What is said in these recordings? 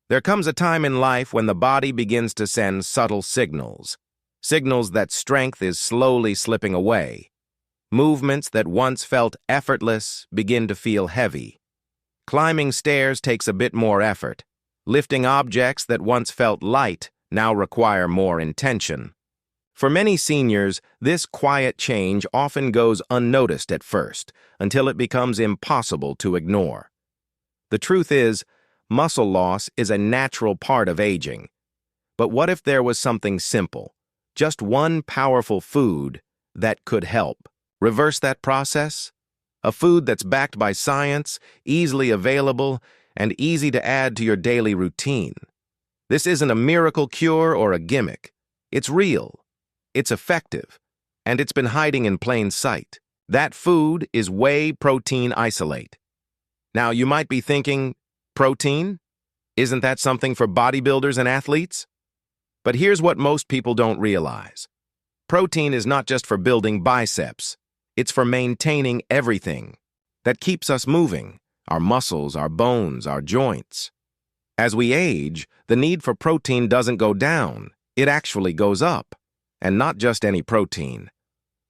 There comes a time in life when the body begins to send subtle signals, signals that strength is slowly slipping away. Movements that once felt effortless begin to feel heavy. Climbing stairs takes a bit more effort. Lifting objects that once felt light now require more intention. For many seniors, this quiet change often goes unnoticed at first, until it becomes impossible to ignore. The truth is, muscle loss is a natural part of aging. But what if there was something simple, just one powerful food that could help reverse that process? A food that's backed by science, easily available, and easy to add to your daily routine. This isn't a miracle cure or a gimmick. It's real, it's effective, and it's been hiding in plain sight. That food is whey protein isolate. Now, you might be thinking, protein? Isn't that something for bodybuilders and athletes? But here's what most people don't realize. Protein is not just for building biceps. It's for maintaining everything that keeps us moving, our muscles, our bones, our joints. As we age, the need for protein doesn't go down, it actually goes up. And not just any protein.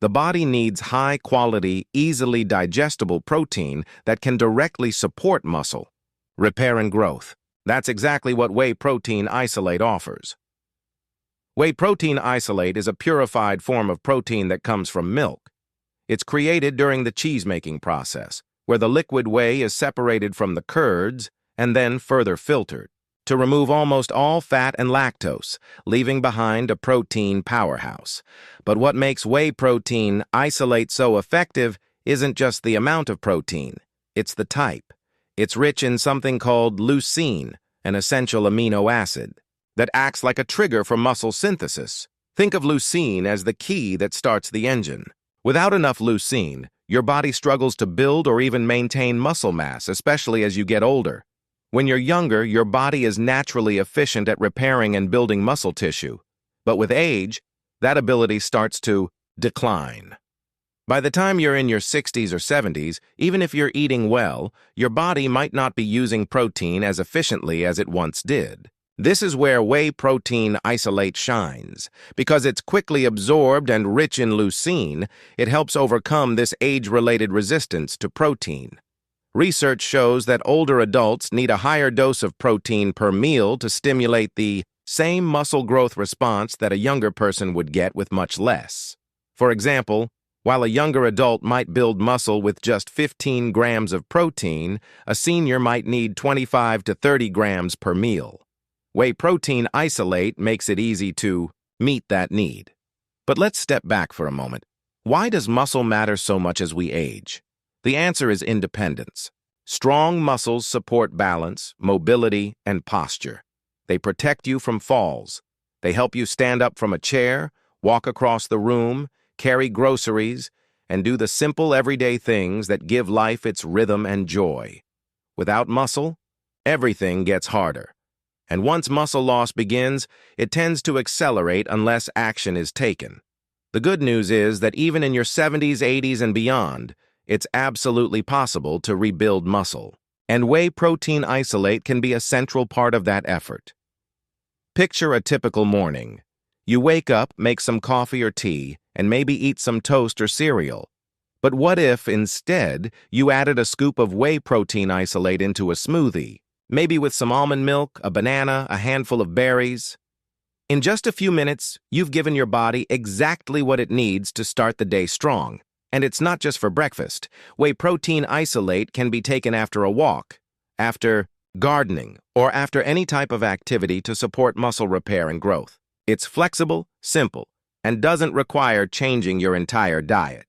The body needs high-quality, easily digestible protein that can directly support muscle, repair, and growth. That's exactly what whey protein isolate offers. Whey protein isolate is a purified form of protein that comes from milk. It's created during the cheese-making process, where the liquid whey is separated from the curds and then further filtered to remove almost all fat and lactose, leaving behind a protein powerhouse. But what makes whey protein isolate so effective isn't just the amount of protein, it's the type. It's rich in something called leucine, an essential amino acid, that acts like a trigger for muscle synthesis. Think of leucine as the key that starts the engine. Without enough leucine, your body struggles to build or even maintain muscle mass, especially as you get older. When you're younger, your body is naturally efficient at repairing and building muscle tissue. But with age, that ability starts to decline. By the time you're in your 60s or 70s, even if you're eating well, your body might not be using protein as efficiently as it once did. This is where whey protein isolate shines. Because it's quickly absorbed and rich in leucine, it helps overcome this age-related resistance to protein. Research shows that older adults need a higher dose of protein per meal to stimulate the same muscle growth response that a younger person would get with much less. For example, while a younger adult might build muscle with just 15 grams of protein, a senior might need 25 to 30 grams per meal. Whey protein isolate makes it easy to meet that need. But let's step back for a moment. Why does muscle matter so much as we age? The answer is independence. Strong muscles support balance, mobility, and posture. They protect you from falls. They help you stand up from a chair, walk across the room, carry groceries, and do the simple everyday things that give life its rhythm and joy. Without muscle, everything gets harder. And once muscle loss begins, it tends to accelerate unless action is taken. The good news is that even in your 70s, 80s, and beyond, it's absolutely possible to rebuild muscle. And whey protein isolate can be a central part of that effort. Picture a typical morning. You wake up, make some coffee or tea, and maybe eat some toast or cereal. But what if, instead, you added a scoop of whey protein isolate into a smoothie, maybe with some almond milk, a banana, a handful of berries? In just a few minutes, you've given your body exactly what it needs to start the day strong. And it's not just for breakfast. Whey protein isolate can be taken after a walk, after gardening, or after any type of activity to support muscle repair and growth. It's flexible, simple, and doesn't require changing your entire diet.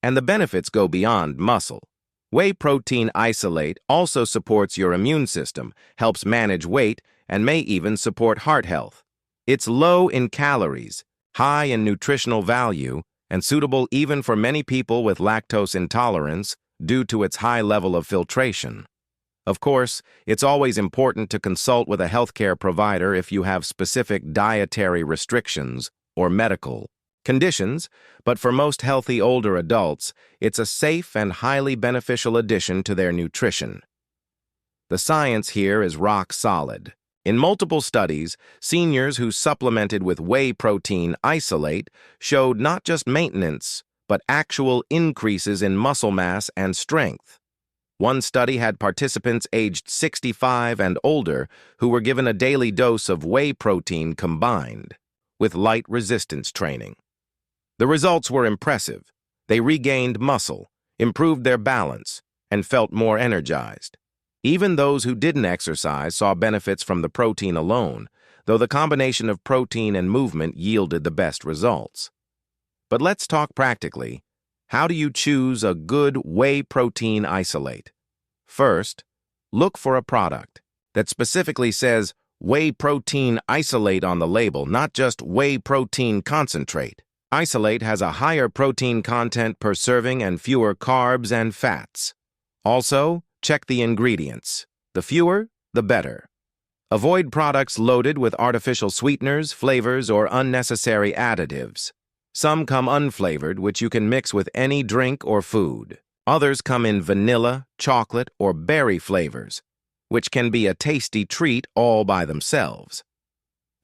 And the benefits go beyond muscle. Whey protein isolate also supports your immune system, helps manage weight, and may even support heart health. It's low in calories, high in nutritional value, and suitable even for many people with lactose intolerance due to its high level of filtration. Of course, it's always important to consult with a healthcare provider if you have specific dietary restrictions or medical conditions, but for most healthy older adults, it's a safe and highly beneficial addition to their nutrition. The science here is rock solid. In multiple studies, seniors who supplemented with whey protein isolate showed not just maintenance, but actual increases in muscle mass and strength. One study had participants aged 65 and older who were given a daily dose of whey protein combined with light resistance training. The results were impressive. They regained muscle, improved their balance, and felt more energized. Even those who didn't exercise saw benefits from the protein alone, though the combination of protein and movement yielded the best results. But let's talk practically. How do you choose a good whey protein isolate? First, look for a product that specifically says whey protein isolate on the label, not just whey protein concentrate. Isolate has a higher protein content per serving and fewer carbs and fats. Also, check the ingredients. The fewer, the better. Avoid products loaded with artificial sweeteners, flavors, or unnecessary additives. Some come unflavored, which you can mix with any drink or food. Others come in vanilla, chocolate, or berry flavors, which can be a tasty treat all by themselves.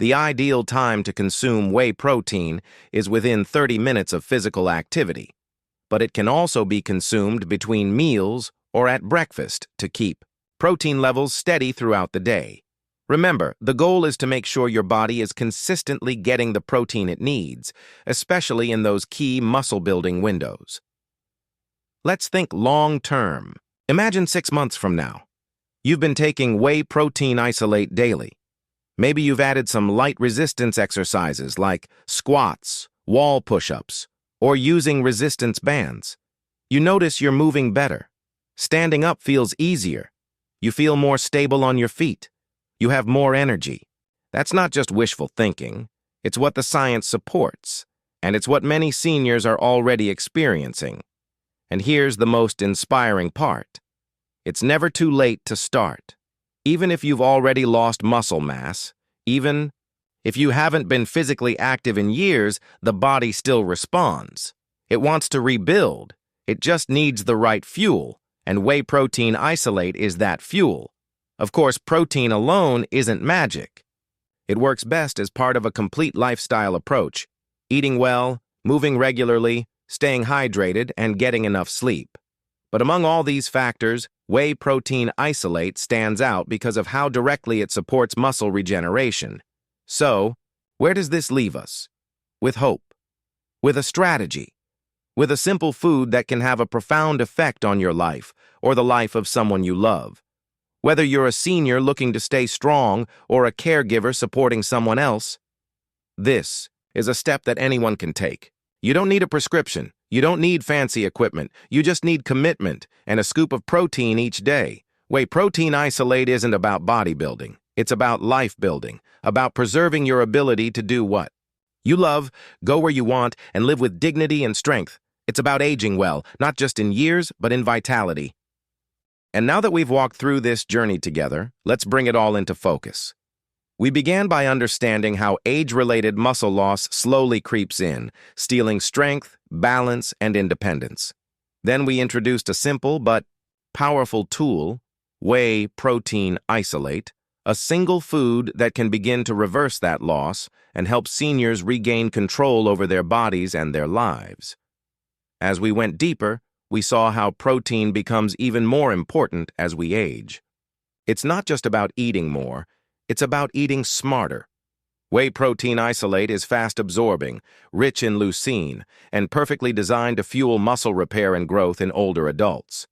The ideal time to consume whey protein is within 30 minutes of physical activity, but it can also be consumed between meals or at breakfast to keep protein levels steady throughout the day. Remember, the goal is to make sure your body is consistently getting the protein it needs, especially in those key muscle-building windows. Let's think long-term. Imagine 6 months from now. You've been taking whey protein isolate daily. Maybe you've added some light resistance exercises like squats, wall push-ups, or using resistance bands. You notice you're moving better. Standing up feels easier. You feel more stable on your feet. You have more energy. That's not just wishful thinking. It's what the science supports, and it's what many seniors are already experiencing. And here's the most inspiring part. It's never too late to start. Even if you've already lost muscle mass, even if you haven't been physically active in years, the body still responds. It wants to rebuild. It just needs the right fuel, and whey protein isolate is that fuel. Of course, protein alone isn't magic. It works best as part of a complete lifestyle approach, eating well, moving regularly, staying hydrated, and getting enough sleep. But among all these factors, whey protein isolate stands out because of how directly it supports muscle regeneration. So, where does this leave us? With hope, with a strategy, with a simple food that can have a profound effect on your life or the life of someone you love. Whether you're a senior looking to stay strong or a caregiver supporting someone else, this is a step that anyone can take. You don't need a prescription. You don't need fancy equipment. You just need commitment and a scoop of protein each day. Whey protein isolate isn't about bodybuilding. It's about life building, about preserving your ability to do what you love, go where you want, and live with dignity and strength. It's about aging well, not just in years, but in vitality. And now that we've walked through this journey together, let's bring it all into focus. We began by understanding how age-related muscle loss slowly creeps in, stealing strength, balance, and independence. Then we introduced a simple but powerful tool, whey protein isolate, a single food that can begin to reverse that loss and help seniors regain control over their bodies and their lives. As we went deeper, we saw how protein becomes even more important as we age. It's not just about eating more, it's about eating smarter. Whey protein isolate is fast-absorbing, rich in leucine, and perfectly designed to fuel muscle repair and growth in older adults.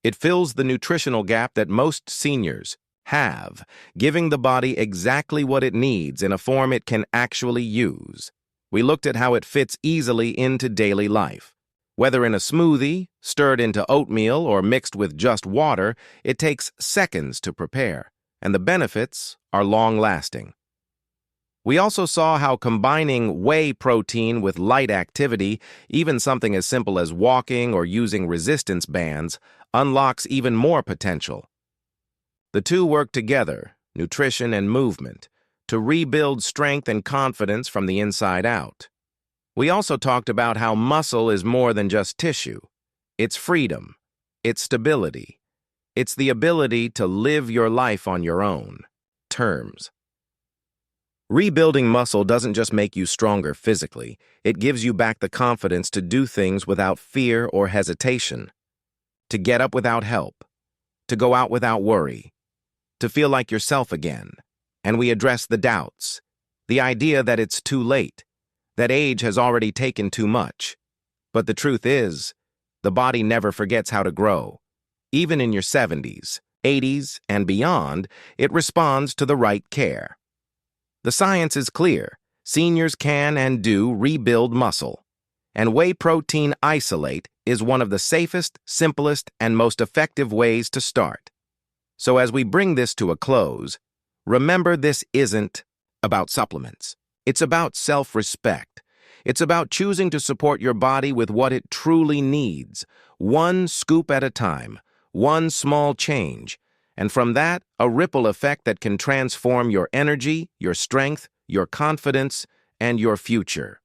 It fills the nutritional gap that most seniors have, giving the body exactly what it needs in a form it can actually use. We looked at how it fits easily into daily life. Whether in a smoothie, stirred into oatmeal, or mixed with just water, it takes seconds to prepare, and the benefits are long-lasting. We also saw how combining whey protein with light activity, even something as simple as walking or using resistance bands, unlocks even more potential. The two work together, nutrition and movement, to rebuild strength and confidence from the inside out. We also talked about how muscle is more than just tissue. It's freedom. It's stability. It's the ability to live your life on your own. terms. Rebuilding muscle doesn't just make you stronger physically, it gives you back the confidence to do things without fear or hesitation, to get up without help, to go out without worry, to feel like yourself again. And we address the doubts, the idea that it's too late, that age has already taken too much. But the truth is, the body never forgets how to grow. Even in your 70s, 80s, and beyond, it responds to the right care. The science is clear. Seniors can and do rebuild muscle. And whey protein isolate is one of the safest, simplest, and most effective ways to start. So as we bring this to a close, remember this isn't about supplements. It's about self-respect. It's about choosing to support your body with what it truly needs, one scoop at a time, one small change, and from that, a ripple effect that can transform your energy, your strength, your confidence, and your future.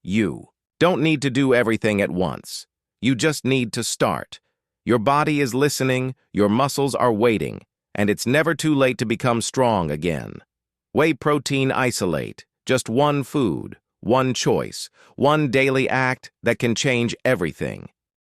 You don't need to do everything at once. You just need to start. Your body is listening, your muscles are waiting, and it's never too late to become strong again. Whey protein isolate, just one food, one choice, one daily act that can change everything.